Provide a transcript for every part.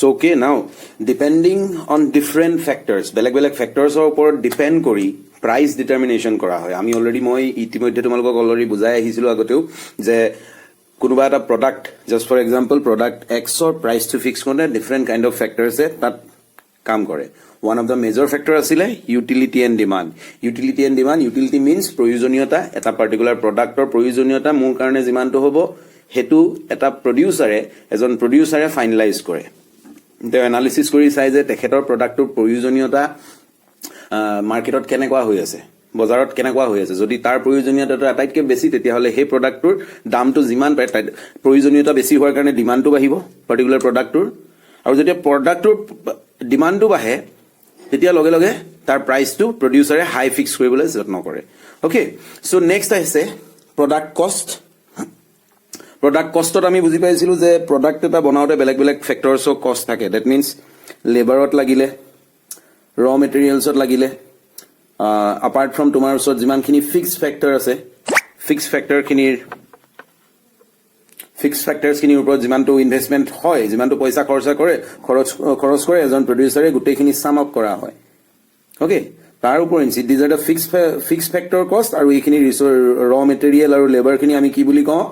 So okay, now depending on different factors, বেলেগ ফেক্টৰছৰ ওপৰত depend কৰি প্ৰাইচ ডিটাৰমিনেশ্যন কৰা হয়। আমি অলৰেডি মই ইতিমধ্যে তোমালোকক অলৰেডি বুজাই আহিছিলো আগতেও যে কোনোবা এটা product, just for example product এক্সৰ প্ৰাইচটো ফিক্স কৰোঁতে ডিফাৰেণ্ট কাইণ্ড অফ ফেক্টৰছে তাত কাম কৰে। One of the major factor আছিলে utility and demand. Utility means প্ৰয়োজনীয়তা, এটা পাৰ্টিকুলাৰ প্ৰডাক্টৰ প্ৰয়োজনীয়তা মোৰ কাৰণে যিমানটো হ'ব সেইটো এটা এজন প্ৰডিউচাৰে ফাইনেলাইজ কৰে। তেওঁ এনালিচিছ কৰি চাই যে তেখেতৰ প্ৰডাক্টটোৰ প্ৰয়োজনীয়তা মাৰ্কেটত কেনেকুৱা হৈ আছে, বজাৰত কেনেকুৱা হৈ আছে। যদি তাৰ প্ৰয়োজনীয়তাটো আটাইতকৈ বেছি তেতিয়াহ'লে সেই প্ৰডাক্টটোৰ দামটো যিমান পাৰে প্ৰয়োজনীয়তা বেছি হোৱাৰ কাৰণে ডিমাণ্ডটো বাঢ়িব পাৰ্টিকুলাৰ প্ৰডাক্টটোৰ, আৰু যেতিয়া প্ৰডাক্টটোৰ ডিমাণ্ডটো বাঢ়ে তেতিয়া লগে লগে তাৰ প্ৰাইচটো প্ৰডিউচাৰে হাই ফিক্স কৰিবলৈ যত্ন কৰে। অ'কে, চ' নেক্সট আহিছে প্ৰডাক্ট কষ্ট। প্ৰডাক্ট কষ্টত আমি বুজি পাইছিলো যে প্ৰডাক্ট এটা বনাওঁতে বেলেগ ফেক্টৰছৰ কষ্ট থাকে। ডেট মিনছ লেবাৰত লাগিলে, ৰ মেটেৰিয়েলছত লাগিলে, আপাৰ্ট ফ্ৰম তোমাৰ ওচৰত যিমানখিনি ফিক্সড ফেক্টৰ আছে, ফিক্সড ফেক্টৰছখিনিৰ ওপৰত যিমানটো ইনভেষ্টমেণ্ট হয়, যিমানটো পইচা খৰচ কৰে এজন প্ৰডিউচাৰে গোটেইখিনি চাম আপ কৰা হয়। অ'কে, তাৰ উপৰিঞ্চি these are the fixed factor কষ্ট, আৰু এইখিনি ৰ মেটেৰিয়েল আৰু লেবাৰখিনি আমি কি বুলি কওঁ,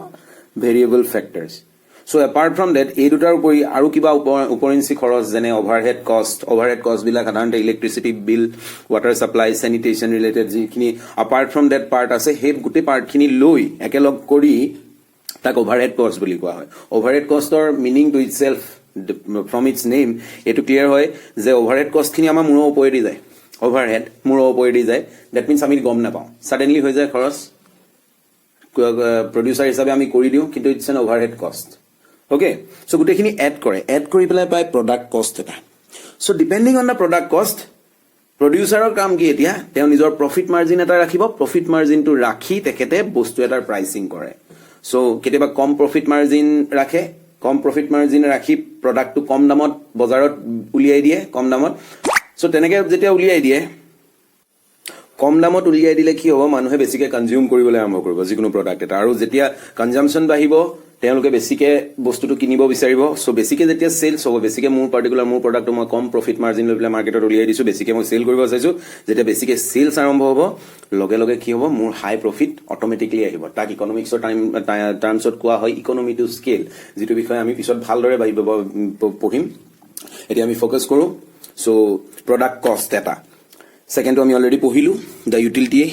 variable factors. So' apart from that এই দুটাৰ উপৰি আৰু কিবা উপৰিঞ্চি খৰচ যেনে অভাৰহেড কষ্টবিলাক সাধাৰণতে electricity bill, water supply, sanitation related যিখিনি আপাৰ্ট ফ্ৰম ডেট পাৰ্ট আছে, সেই গোটেই পাৰ্টখিনি লৈ একেলগ কৰি তাক অভাৰহেড কষ্ট বুলি কোৱা হয়। অভাৰহেড কষ্টৰ meaning to itself from its name এইটো ক্লিয়াৰ হয় যে অভাৰহেড কষ্টখিনি আমাৰ মূৰৰ ওপৰেদি যায়। অভাৰহেড মূৰৰ ওপৰেদি যায়, ডেট মিনছ আমি গম নাপাওঁ, ছাডেনলি হৈ যায় খৰচ, প্ৰডিউচাৰ হিচাপে আমি কৰি দিওঁ, কিন্তু ইটছ এন অভাৰহেড কষ্ট। অ'কে, চ' গোটেইখিনি এড কৰি পেলাই পায় প্ৰডাক্ট কষ্ট এটা। চ' ডিপেণ্ডিং অন দ্য প্ৰডাক্ট কষ্ট, প্ৰডিউচাৰৰ কাম কি এতিয়া, তেওঁ নিজৰ প্ৰফিট মাৰ্জিন এটা ৰাখিব, প্ৰফিট মাৰ্জিনটো ৰাখি তেখেতে বস্তু এটাৰ প্ৰাইচিং কৰে। চ' কেতিয়াবা কম প্ৰফিট মাৰ্জিন ৰাখি প্ৰডাক্টটো কম দামত বজাৰত উলিয়াই দিয়ে, কম দামত। চ' তেনেকে যেতিয়া উলিয়াই দিয়ে, কম দামত উলিয়াই দিলে কি হ'ব, মানুহে বেছিকে কনজিউম কৰিবলৈ আৰম্ভ কৰিব যিকোনো প্ৰডাক্ট এটা, আৰু যেতিয়া কনজাম্পশ্যন বাঢ়িব তেওঁলোকে বেছিকে বস্তুটো কিনিব বিচাৰিব। চ' বেছিকে যেতিয়া চেলছ হ'ব, বেছিকে মোৰ প্ৰডাক্টটো মই কম প্ৰফিট মাৰ্জিন লৈ পেলাই মাৰ্কেটত উলিয়াই দিছোঁ, বেছিকে মই চেল কৰিব চাইছোঁ, যেতিয়া বেছিকে চেলছ আৰম্ভ হ'ব লগে লগে কি হ'ব, মোৰ হাই প্ৰফিট অট'মেটিকলি আহিব। তাক ইকনমিক্সৰ টাৰ্মছত কোৱা হয় ইকনমি টু স্কেল, যিটো বিষয়ে আমি পিছত ভালদৰে পঢ়িম। এতিয়া আমি ফ'কাছ কৰোঁ। চ' প্ৰডাক্ট কষ্ট এটা, ছেকেণ্ডটো আমি অলৰেডি পঢ়িলোঁ, the utility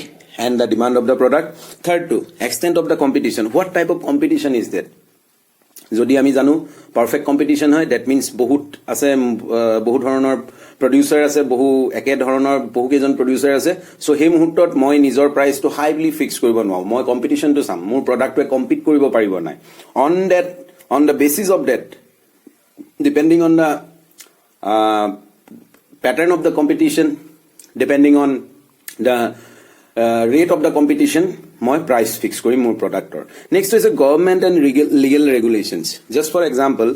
and the demand of the product. Third to extent of the competition. What type of competition is that? যদি আমি জানো পাৰফেক্ট কম্পিটিশ্যন হয়, ডেট মিনছ বহুত ধৰণৰ প্ৰডিউচাৰ আছে, বহুকেইজন প্ৰডিউচাৰ আছে। চ' সেই মুহূৰ্তত মই নিজৰ প্ৰাইচটো হাই বুলি ফিক্স কৰিব নোৱাৰোঁ, মই কম্পিটিশ্যনটো চাম, মোৰ প্ৰডাক্টটোৱে কম্পিট কৰিব পাৰিব নাই। On the basis of that, depending on the pattern of the competition, depending on the rate of the competition, মই প্ৰাইচ ফিক্স কৰিম মোৰ প্ৰডাক্টৰ। নেক্সট হৈছে government and legal regulations. Just for example,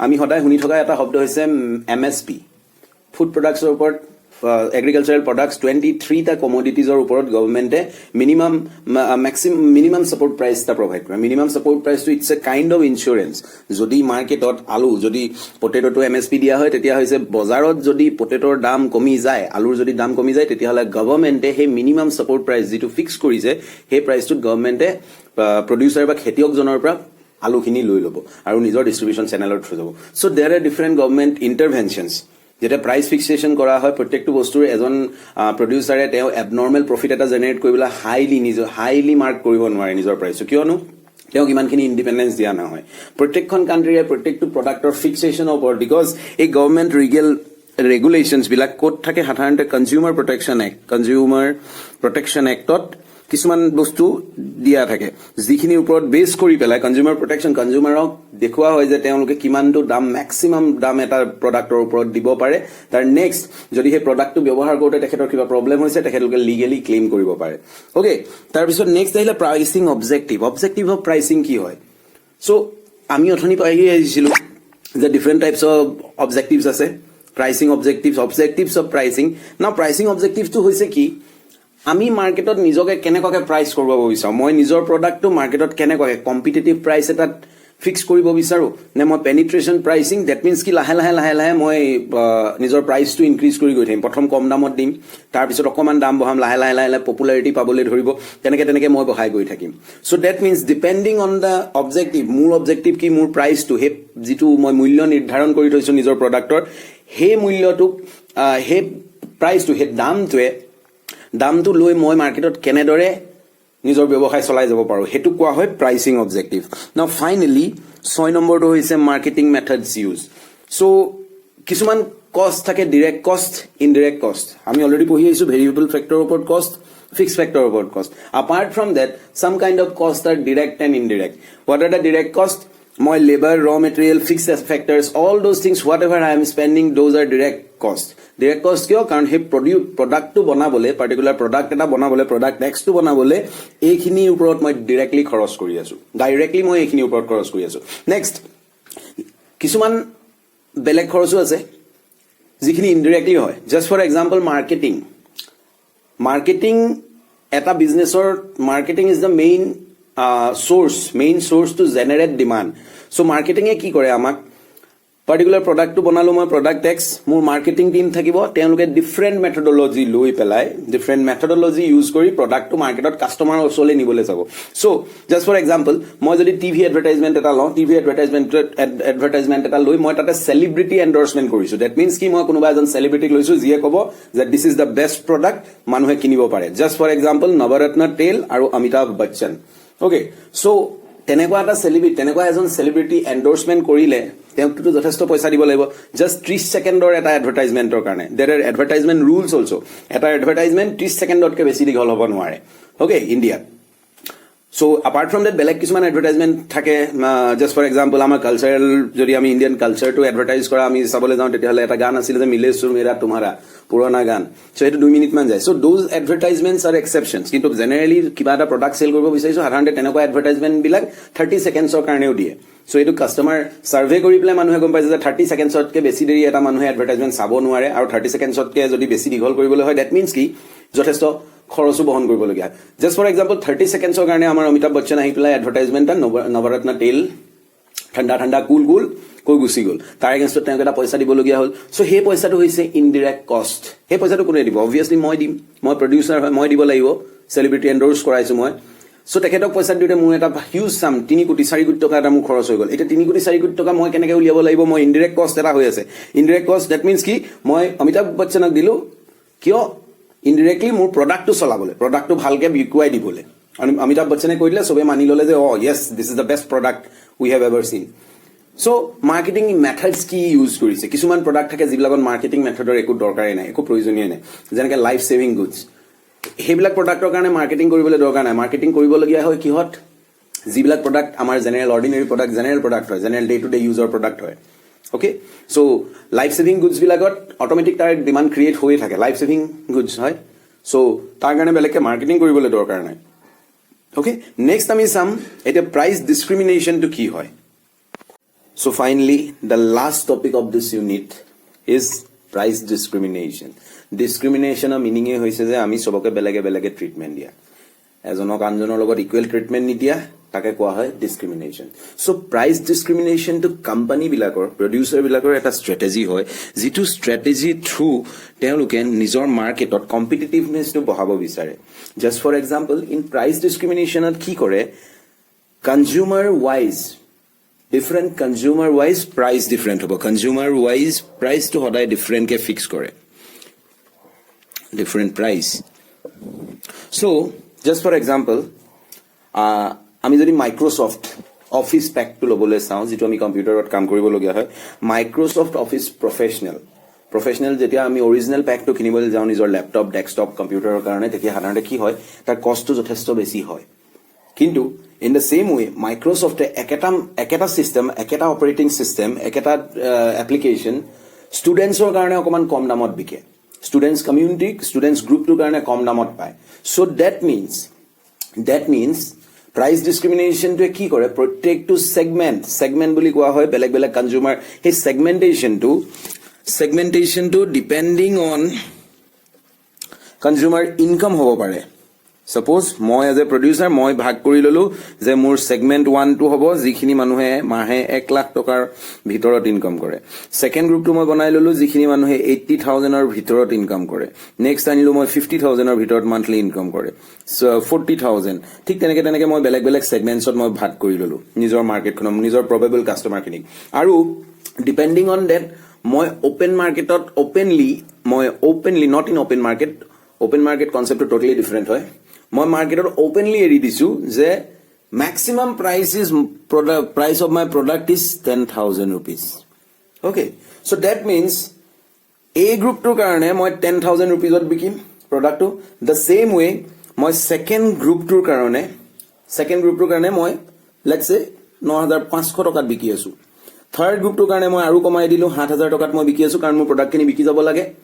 আমি সদায় শুনি থকা এটা শব্দ হৈছে MSP, ফুড প্ৰডাক্টছৰ ওপৰত, এগ্ৰিকালচাৰেল প্ৰডাক্টছ 23টা কমডিটিজৰ ওপৰত গভৰ্ণমেণ্টে মিনিমাম ছাপৰ্ট প্ৰাইচ এটা প্ৰভাইড কৰে। মিনিমাম ছাপৰ্ট প্ৰাইচটো it's a kind of insurance. যদি মাৰ্কেটত যদি পটেটোটো MSP দিয়া হয়, তেতিয়া হৈছে বজাৰত যদি পটেটোৰ দাম কমি যায়, আলুৰ যদি দাম কমি যায়, তেতিয়াহ'লে গভৰ্ণমেণ্টে সেই মিনিমাম ছাপৰ্ট প্ৰাইচ যিটো ফিক্স কৰিছে, সেই প্ৰাইচটোত গভৰ্ণমেণ্টে প্ৰডিউচাৰ বা খেতিয়কজনৰ পৰা আলুখিনি লৈ ল'ব আৰু নিজৰ ডিষ্ট্ৰিবিউশ্যন চেনেলত থৈ যাব। চ' দেৰ আৰ ডিফাৰেণ্ট গভৰ্ণমেণ্ট ইণ্টাৰভেনশ্যনছ। যেতিয়া প্ৰাইচ ফিক্সেশ্যন কৰা হয়, প্ৰত্যেকটো বস্তুৰ এজন প্ৰডিউচাৰে তেওঁ এবনৰ্মেল প্ৰফিট এটা জেনেৰেট কৰিবলৈ হাইলি মাৰ্ক কৰিব নোৱাৰে নিজৰ প্ৰাইচটো, কিয়নো তেওঁক ইমানখিনি ইণ্ডিপেণ্ডেঞ্চ দিয়া নহয়। প্ৰত্যেকখন কাণ্ট্ৰিৰে প্ৰত্যেকটো প্ৰডাক্টৰ ফিক্সেশ্যনৰ ওপৰত, বিকজ এই গভৰ্ণমেণ্ট ৰেগুলেশ্যনছবিলাক ক'ত থাকে, সাধাৰণতে কনজিউমাৰ প্ৰটেকশ্যন এক্টত কিছুমান বস্তু দিয়া থাকে, যিখিনিৰ ওপৰত বেছ কৰি পেলাই কনজিউমাৰক দেখুওৱা হয় যে তেওঁলোকে কিমানটো দাম, মেক্সিমাম দাম এটা প্ৰডাক্টৰ ওপৰত দিব পাৰে। তাৰ নেক্সট যদি সেই প্ৰডাক্টটো ব্যৱহাৰ কৰোঁতে তেখেতৰ কিবা প্ৰব্লেম হৈছে, তেখেতলোকে লিগেলি ক্লেইম কৰিব পাৰে। অ'কে, তাৰপিছত নেক্সট আহিলে প্ৰাইচিং অবজেক্টিভ অফ প্ৰাইচিং কি হয়। চ' আমি অথনি পাই আহিছিলোঁ যে ডিফাৰেণ্ট টাইপছ অফ অবজেক্টিভছ আছে, প্ৰাইচিং অবজেক্টিভছ অফ প্ৰাইচিং। নাও প্ৰাইচিং অবজেক্টিভটো হৈছে কি, আমি মাৰ্কেটত নিজকে কেনেকুৱাকৈ প্ৰাইচ কৰিব বিচাৰোঁ, মই নিজৰ প্ৰডাক্টটো মাৰ্কেটত কেনেকুৱাকৈ কম্পিটিটিভ প্ৰাইচ এটাত ফিক্স কৰিব বিচাৰো নে মই পেনিট্ৰেশ্যন প্ৰাইচিং দ্যাট মিন্স কি লাহে লাহে মই নিজৰ প্ৰাইচটো ইনক্ৰিজ কৰি গৈ থাকিম প্ৰথম কম দামত দিম তাৰপিছত অকমান দাম বঢ়াম লাহে লাহে পপুলাৰিটি পাবলৈ ধৰিব তেনেকে মই বঢ়াই গৈ থাকিম so that means depending on the objective মোৰ অবজেক্টিভ কি মোৰ প্ৰাইচটো হে যিটো মই মূল্য নিৰ্ধাৰণ কৰি থৈছো নিজৰ প্ৰডাক্টৰ হে মূল্যটো হে প্ৰাইচটো হে দামটো লৈ মই মাৰ্কেটত কেনেদৰে নিজৰ ব্যৱসায় চলাই যাব পাৰো হেতু কোৱা হয় প্ৰাইচিং অবজেক্টিভ নাও ফাইনালি 6 নম্বৰটো হৈছে মাৰ্কেটিং মেথডছ ইউজ সো কিছুমান কষ্ট থাকে ডাইৰেক্ট কষ্ট ইনডাইৰেক্ট কষ্ট আমি অলৰেডি পঢ়ি আইছো ভেৰিয়েবল ফেক্টৰৰ ওপৰত কষ্ট fixed factor about cost apart from that some kind of costs are direct and indirect what are the direct cost my labor raw material fixed factors all those things whatever I am spending those are direct cost kyo karon he product to banabole particular product eta banabole product x to banabole ekhini uporot moi directly kharos kori asu directly moi ekhini uporot kharos kori asu next kisuman belek khorosu ase jikhini indirectly hoy just for example marketing at a business or marketing is the main source to generate demand so marketing e ki kore amak particular product to banalo moi product x more marketing team thakibo tenuke different methodology loi pelai different methodology use kori product to market or customer osole nibole jabo so just for example moi jodi tv advertisement eta lo tv advertisement eta loi moi tata celebrity endorsement korisu that means ki moi konuba ejon celebrity loisu jiye kobo that this is the best product manuhe kinibo pare just for example Navaratna Tail aru Amitabh Bachchan okay so tenekwa eta celebrity tenekwa ejon celebrity endorsement korile তেমটো যথেষ্ট পইচা দিব লাগিব just 30 সেকেন্ডৰ এটা এডভাৰটাইজমেন্টৰ কাৰণে there are advertisement rules also এটা advertisement 30 সেকেন্ডতকে বেছি দীঘল হ'ব নোৱাৰে okay India so apart from that বেলেগ কিছুমান এডভাৰটাইজমেন্ট থাকে জাস্ট ফৰ এক্সাম্পল আমাৰ কালচাৰেল যদি আমি ইন্ডিয়ান কালচাৰটো এডভাৰটাইজ কৰা আমি চাবলৈ যাওঁ তেতিয়াহলে এটা গান আছিল যে মিলে সুৰ মেৰা তোমাৰা পুৰণা গান সো এটো 2 মিনিট মান যায় সো দোজ এডভাৰটাইজমেন্টস আৰ এক্সেপশনস কিন্তু জেনাৰেলি কিবা এটা প্ৰডাক্ট সেল কৰিব বিচাৰিছো সাধাৰণতে তেনেকুৱা এডভাৰটাইজমেন্ট বিলাক 30 সেকেন্ডৰ কাৰণেও দিয়ে সো এটো কাস্টমাৰ সাৰ্ভে কৰি প্লে মানুহে গম পাইছে যে 30 সেকেন্ডতকে বেছি দেৰি এটা মানুহে এডভাৰটাইজমেন্ট চাব নোৱাৰে আৰু 30 সেকেন্ডতকে যদি বেছি দীঘল কৰিবলৈ হয় দ্যাট মিন্স কি যথেষ্ট খৰচো বহন কৰিব লগিয়া জাস্ট ফৰ এক্সাম্পল 30 সেকেন্ডৰ কাৰণে আমাৰ অমিতাভ বচ্চন আহি প্লে এডভাৰটাইজমেন্ট নৱৰত্ন তেল ঠাণ্ডা কুল কৈ গুছি গল তাৰ এগেইনষ্টত তেওঁ এটা পইচা দিব লগিয়া হল সো হে পইচাটো হৈছে ইনডাইৰেক্ট কষ্ট হে পইচাটো কোনে দিব অবভিয়াসলি মই দিম মই প্ৰডিউসাৰ হয় মই দিব লাগিব সেলিব্ৰিটি এন্ডোৰ্স কৰাইছো মই সো তেখেতক পইচা দিওঁতে মোৰ এটা হিউজ সাম 3 কোটি 4 কোটি টকা এটা মোৰ খৰচ হৈ গল এটা 3 কোটি 4 কোটি টকা মই কেনেকৈ উলিয়াব লাগিব মই ইনডাইৰেক্ট কষ্ট এটা হৈ আছে ইনডাইৰেক্ট কষ্ট দ্যাট মিন্স কি মই অমিতাভ বচ্চনক দিলো কিয় ইনডাইৰেক্টলি মোৰ প্ৰডাক্টটো চলাবলৈ প্ৰডাক্টটো ভালকে বিকুৱাই দিবলৈ অমিতাভ বচ্চনে কৈ দিলে সবে মানি ললে যে yes this is the best product we have ever seen so marketing methods কি ইউজ কৰিছে কিছুমান প্ৰডাক্ট থাকে যিবিলাকত মাৰ্কেটিং মেথডৰ একো দৰকাৰেই নাই একো প্ৰয়োজনীয় নাই যেনেকৈ লাইফ সেভিং গুডছ হেবিলাক প্ৰডাক্টৰ কাৰণে মাৰ্কেটিং কৰিবলৈ দৰকাৰ নাই মাৰ্কেটিং কৰিবলগীয়া হয় কিহত যিবিলাক প্ৰডাক্ট আমাৰ general ordinary product general product হয় general day to day user product হয় okay so life saving goods বিলাকত অটোমেটিক তাৰ ডিমান্ড ক্ৰিয়েট হৈ থাকে লাইফ সেভিং গুডছ হয় সো তাৰ কাৰণে বেলেগকে মাৰ্কেটিং কৰিবলৈ দৰকাৰ নাই ওকে নেক্সট আমি চাম এটা প্ৰাইস ডিসক্ৰিমিনেশন টু কি হয় so finally the last topic of this unit is price discrimination ডিসক্ৰিমিনেশনৰ মিনিং হৈছে যে আমি সবকে বেলেগে ট্ৰিটমেন্ট দিয়া এজনক আনজনৰ লগত ইকুৱেল ট্ৰিটমেন্ট নিদিয়া তাকে কোৱা হয় ডিসক্ৰিমিনেশন সো প্ৰাইস ডিসক্ৰিমিনেশন টু কোম্পানী বিলাকৰ প্ৰডিউসাৰ বিলাকৰ এটা ষ্ট্ৰেটেজি হয় যিটো ষ্ট্ৰেটেজি থ্ৰু তেওঁলোকে নিজৰ মাৰ্কেটত কম্পিটিটিভনেছটো বঢ়াব বিচাৰে just for example in price ডিসক্ৰিমিনেশনত কি কৰে consumer wise different consumer wise price different হ'ব কনজিউমাৰ ওয়াইজ প্ৰাইসটো সদায় ডিফাৰেন্ট কে ফিক্স কৰে different price so just for example আমি যদি মাইক্ৰোসফট অফিস প্যাক টু লবলে চাও যেটো আমি কম্পিউটাৰত কাম কৰিব লগিয়া হয় মাইক্ৰোসফট অফিস প্ৰফেশনাল যেতিয়া আমি অৰিজিনাল প্যাকটো কিনিবলৈ যাও নিজৰ ল্যাপটপ ডেস্কটপ কম্পিউটাৰৰ কাৰণে তেতিয়া সাধাৰণতে কি হয় তাৰ কষ্টটো যথেষ্ট বেছি হয় কিন্তু ইন দ্য সেম ওয়ে মাইক্ৰোসফটে একেটা সিস্টেম একেটা অপাৰেটিং সিস্টেম একেটা এপ্লিকেশন ষ্টুডেন্টছৰ কাৰণে অকমান কম দামত বিকে students community students group to karone kom damot pai so that means price discrimination to ki kore protect to segment boli koa hoy beleg consumer his segmentation to depending on consumer income hobo pare Suppose মই as a producer মই ভাগ কৰি ললো যে মোৰ segment 1 টো হ'ব যিখিনি মানুহে মাহে 1 লাখ টকাৰ ভিতৰত ইনকাম কৰে সেকেন্ড গ্ৰুপটো মই বনাই ললো যিখিনি মানুহে 80000 ৰ ভিতৰত ইনকাম কৰে নেক্সট আনিলো মই 50000 ৰ ভিতৰত মান্থলি ইনকাম কৰে 40000 ঠিক তেনেকে মই বেলেগ বেলেগ সেগমেন্টছত মই ভাগ কৰি ললো নিজৰ মাৰ্কেটখন নিজৰ প্ৰবেবল কাস্টমাৰ খিনি আৰু ডিপেন্ডিং অন দ্যাট মই ওপেন মাৰ্কেটত openly not in open market কনসেপ্টটো টোটালি ডিফাৰেন্ট হয় মই মাৰ্কেটত ওপেনলি এৰি দিছো যে maximum price of my product is 10,000 rupees. Okay, so that means A group to karane moi 10,000 rupees ot bikim product to the same way moi second group to karane moi let's say 9500 tokat biki asu third group to karane moi aru komai dilu 7000 tokat moi biki asu karon mo product kini biki jabo lage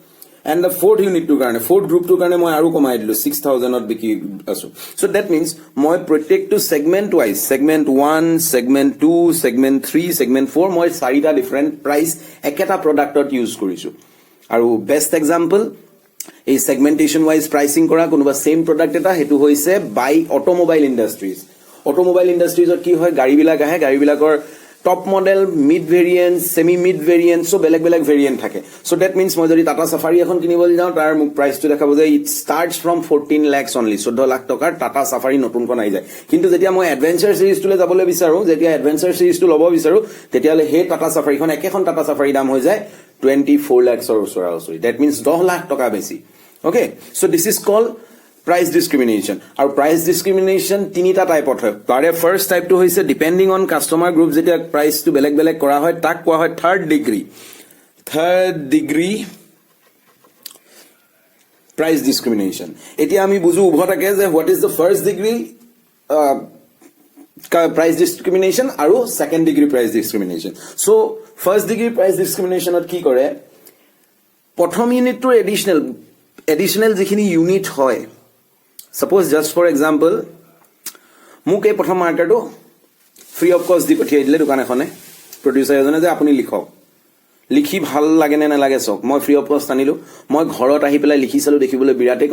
and the fourth unit to karane fourth group to karane moi aru komai dilu 6000 ot biki asu so that means moi protect to segment wise segment 1 segment 2 segment 3 segment 4 moi sarita different price eketa product ot use korisu aru best example এই segmentation wise pricing kora konuba same product eta hetu hoise by automobile industries ot ki hoy gari bilak ahe gari bilakor top model mid variant semi mid variant so beleg variant thake so that means moi jodi Tata Safari ekhon kinibol jao tar muk price to dekhabo je it starts from 14 lakhs only 14 lakh tokar Tata Safari notun kon ai jay kintu jetia moi adventure series to le jabole bisaru jetia adventure series to lobo bisaru tetia le he Tata Safari khon ekekhon Tata Safari dam hoy jay 24 lakhs or so that means 10 lakh toka besi okay so this is called price discrimination our price discrimination tinita type of hoy tare first type to hoise depending on customer group jetia price to beleg kora hoy tak koa hoy third degree price discrimination etia ami buju ubhotake je what is the first degree price discrimination aru second degree price discrimination so first degree price discrimination ot ki kore prothom unit to additional jikhini unit hoy suppose just for example মুক এই প্ৰথম মাৰ্কেটো free of কষ্ট দি পঠিয়াই দিলে দোকান এখনে producer এজনে যে আপুনি লিখি ভাল লাগে নে নালাগে চক মই ফ্ৰী অফ কষ্ট আনিলো মই ঘৰত আহি পেলাই লিখি চালো দেখিবলৈ বিৰাটে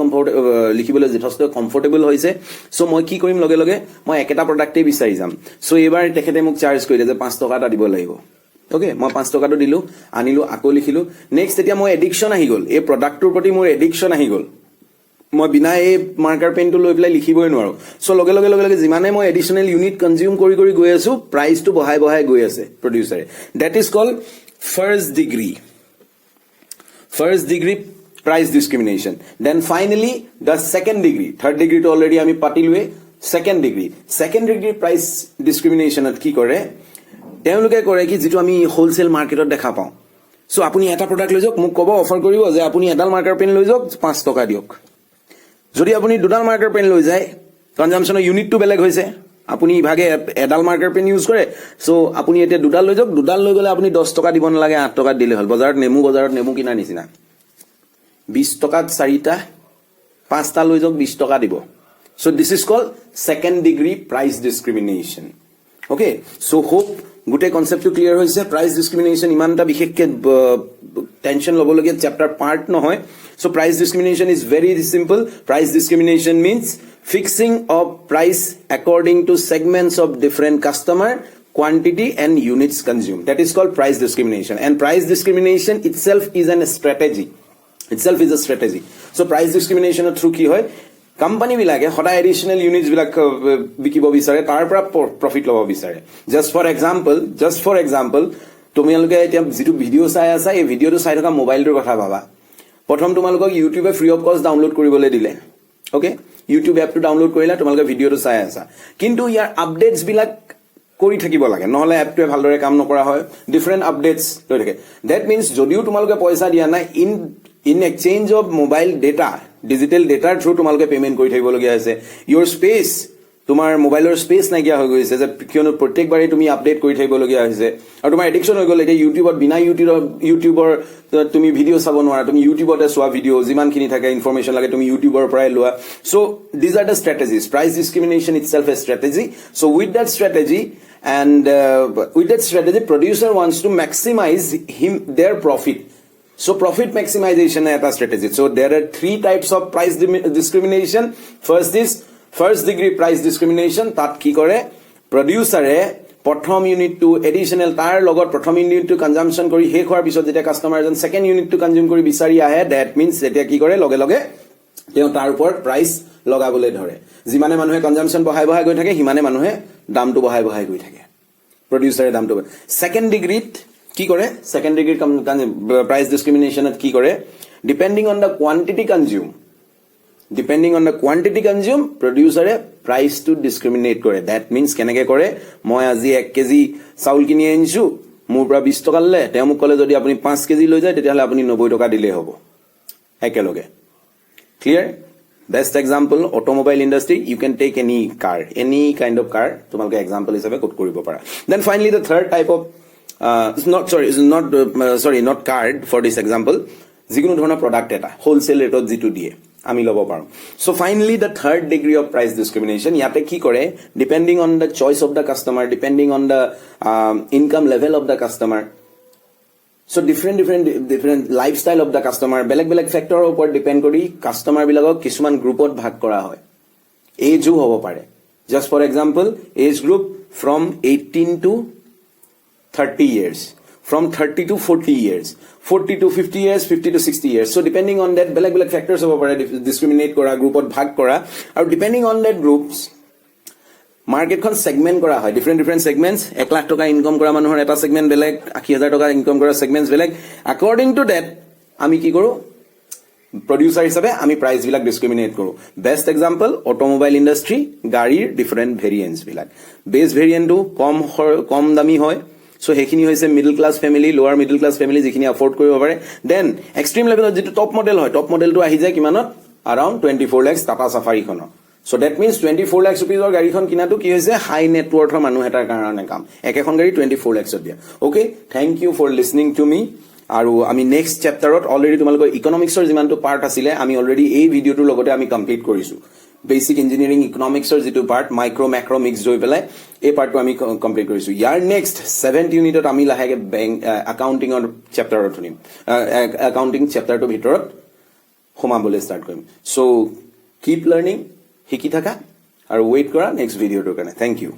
লিখিবলৈ যথেষ্ট কমফৰ্টেবল হৈছে সো মই কি কৰিম লগে লগে মই একেটা প্ৰডাক্টে বিচাৰি যাম সো এবাৰ তেখেতে মোক চাৰ্জ কৰিলে যে 5 টকা এটা দিব লাগিব ওকে মই 5 টকাটো দিলো আনিলো আকৌ লিখিলো নেক্সট এতিয়া মই এডিকশন আহি গল এই প্ৰডাক্টৰ প্ৰতি মোৰ এডিকশন আহি গল মই বিনা এই মাৰ্কাৰ পেন টো লৈ পেলাই লিখিবই নোৱাৰো সো লগে লগে জিমানে মই এডিশনাল ইউনিট কনজিউম কৰি গৈ আছো প্ৰাইস টো বহাই গৈ আছে প্ৰডিউচাৰে that is called first degree price discrimination then finally the second degree third degree to already ami patilwe second degree price discrimination at ki kore teuluke kore ki jitu ami wholesale market ot dekha pao so apuni eta product loi jok muk kobo offer koribo je apuni edal marker pen loi jok 5 toka diok jodi apuni dudal marker pen loi jay consumption unit to beleg hoise আপুনি ভাগে এডাল marker PAN use কৰে so আপুনি এতে দুডাল লৈ যাওক দুডাল লৈ গলে আপুনি 10 টকা দিব নালাগে 8 টকা দিলে হল বজাৰত নেমু কিনা নিচিনা 20 টকাত 4টা 5টা লৈ যাওক 20 টকা দিব so this is called second degree price discrimination okay so hope গুটে কনসেপ্টটো ক্লিয়াৰ হৈছে প্ৰাইস ডিসক্ৰিমিনেশন ইমানটা বিশেষকে টেনশন লবলগীয়া চ্যাপ্টাৰ পাৰ্ট নহয় so price discrimination is very simple price discrimination means fixing of price according to segments of different customer quantity and units consumed that is called price discrimination and price discrimination itself is a strategy so price discrimination through ki hoy company bilage hoda additional units bilak bikibo bisare tar pra profit lobo bisare just for example tumialoke etia jitu video sai asa ei video to sai thoka mobile tor kotha baba prothom tumalok youtube free of cost download koribole dile okay YouTube app to download কৰিলা তোমালকে ভিডিওটো চাই আছা কিন্তু ইয়াৰ updates বিলাক কৰি থাকিব লাগে নহলে এপটোৱে ভালদৰে কাম নকৰা হয় ডিফাৰেন্ট আপডেটস লৈ থাকে দ্যাট মিন্স যদিও তোমালকে পইচা দিয়া নাই in exchange of mobile data digital ডেটাৰ থ্ৰু তোমালকে পেমেন্ট কৰি থাকিব লগিয়া আছে ইওৰ স্পেস তোমাৰ মোবাইলৰ স্পেস নাইকিয়া হৈ গৈছে যে কিয়নো প্ৰত্যেকবাৰে তুমি আপডেট কৰি থাকিব লগিয়া হৈছে আৰু তোমাৰ এডিকশন হৈ গল এতিয়া ইউটিউবত বিনা ইউটিউবৰ তুমি ভিডিও চাব নোৱাৰা তুমি ইউটিউবতে চোৱা ভিডিও যিমানখিনি থাকে ইনফৰমেশন লাগে তুমি ইউটিউবৰ পৰাই লোৱা so this are the strategies price discrimination itself a strategy so with that strategy producer wants to maximize their profit So profit maximization is a strategy. So there are three types of price discrimination. First is first degree price discrimination. Tat ki kore producer প্ৰথম ইউনিটটো additional তাৰ লগত প্ৰথম ইউনিটটো consumption কৰি শেষ হোৱাৰ পিছত যেতিয়া customer এজন সেকেন্ড ইউনিটটো কনজিউম কৰি বিচাৰি আহে দ্যাট মিন্স যেতিয়া কি কৰে লগে লগে তেওঁ তাৰ ওপৰত প্ৰাইস লগাবলৈ ধৰে যিমানে মানুহে কনজাম্পশন বহাই বহাই গৈ থাকে হিমানে মানুহে দামটো বহাই বহাই গৈ থাকে প্ৰডিউসাৰে দামটো সেকেন্ড ডিগ্ৰীত কি কৰে সেকেন্ড ডিগ্ৰী প্ৰাইস ডিসক্ৰিমিনেশনত কি কৰে depending on the quantity consume Depending on the quantity consumed, producer price to discriminate kore. That means keneke kore moi aji 1 kg saul kini anishu mur pra 20 taka le te amuk kole jodi apuni 5 kg loi jay tetiale apuni 90 taka dile hobo ekeloge clear best example automobile industry you can take any car any kind of car tumalke example hisabe quote koribo para then finally the third type of not card for this example jikono dhoroner product eta wholesale rate jitu die আমি লব পাৰো so finally the third degree of price discrimination ইয়াতে কি কৰে depending on the choice of the customer depending on the income level of the customer so different lifestyle of the customer বেলেগ বেলেগ ফ্যাক্টৰৰ ওপৰত depend কৰি কাস্টমাৰ বিলাকক কিছুমান গ্ৰুপত ভাগ কৰা হয় এজও হ'ব পাৰে just for example age group from 18 to 30 years from 30 to 40 years 40 to 50 years 50 to 60 years so depending on that belag factors hobo pare discriminate kora group ot bhag kora or depending on that groups market kon segment kora hoy different segments 1 lakh toka income kora manuhor eta segment beleg 80000 toka income kora segments beleg according to that ami ki koru producer hisabe ami price bilak discriminate koru best example automobile industry garir different variants bilak base variant to kom dami hoy so hekhini hoise middle class family lower middle class family jikhini afford koribo pare then extreme level jitu top model hoy top model to ahi jay kimanot around 24 lakhs tata safari khono so that means 24 lakhs rupees or gari khon kinatu ki hoise high net worth or manu hetar karone kam ekekhon gari 24 lakhs dia okay thank you for listening to me aru ami next chapter ot already tumalko economics or jiman to part asile ami already ei video to logote ami complete korisu basic engineering economics or jitu part micro macro mix joi pelai ei part to ami complete korisu yar next 7th unit ot ami lahage bank accounting or chapter ot hunim accounting chapter to bhitorot homa bole start korim so keep learning hiki thaka aru wait kora next video to kane thank you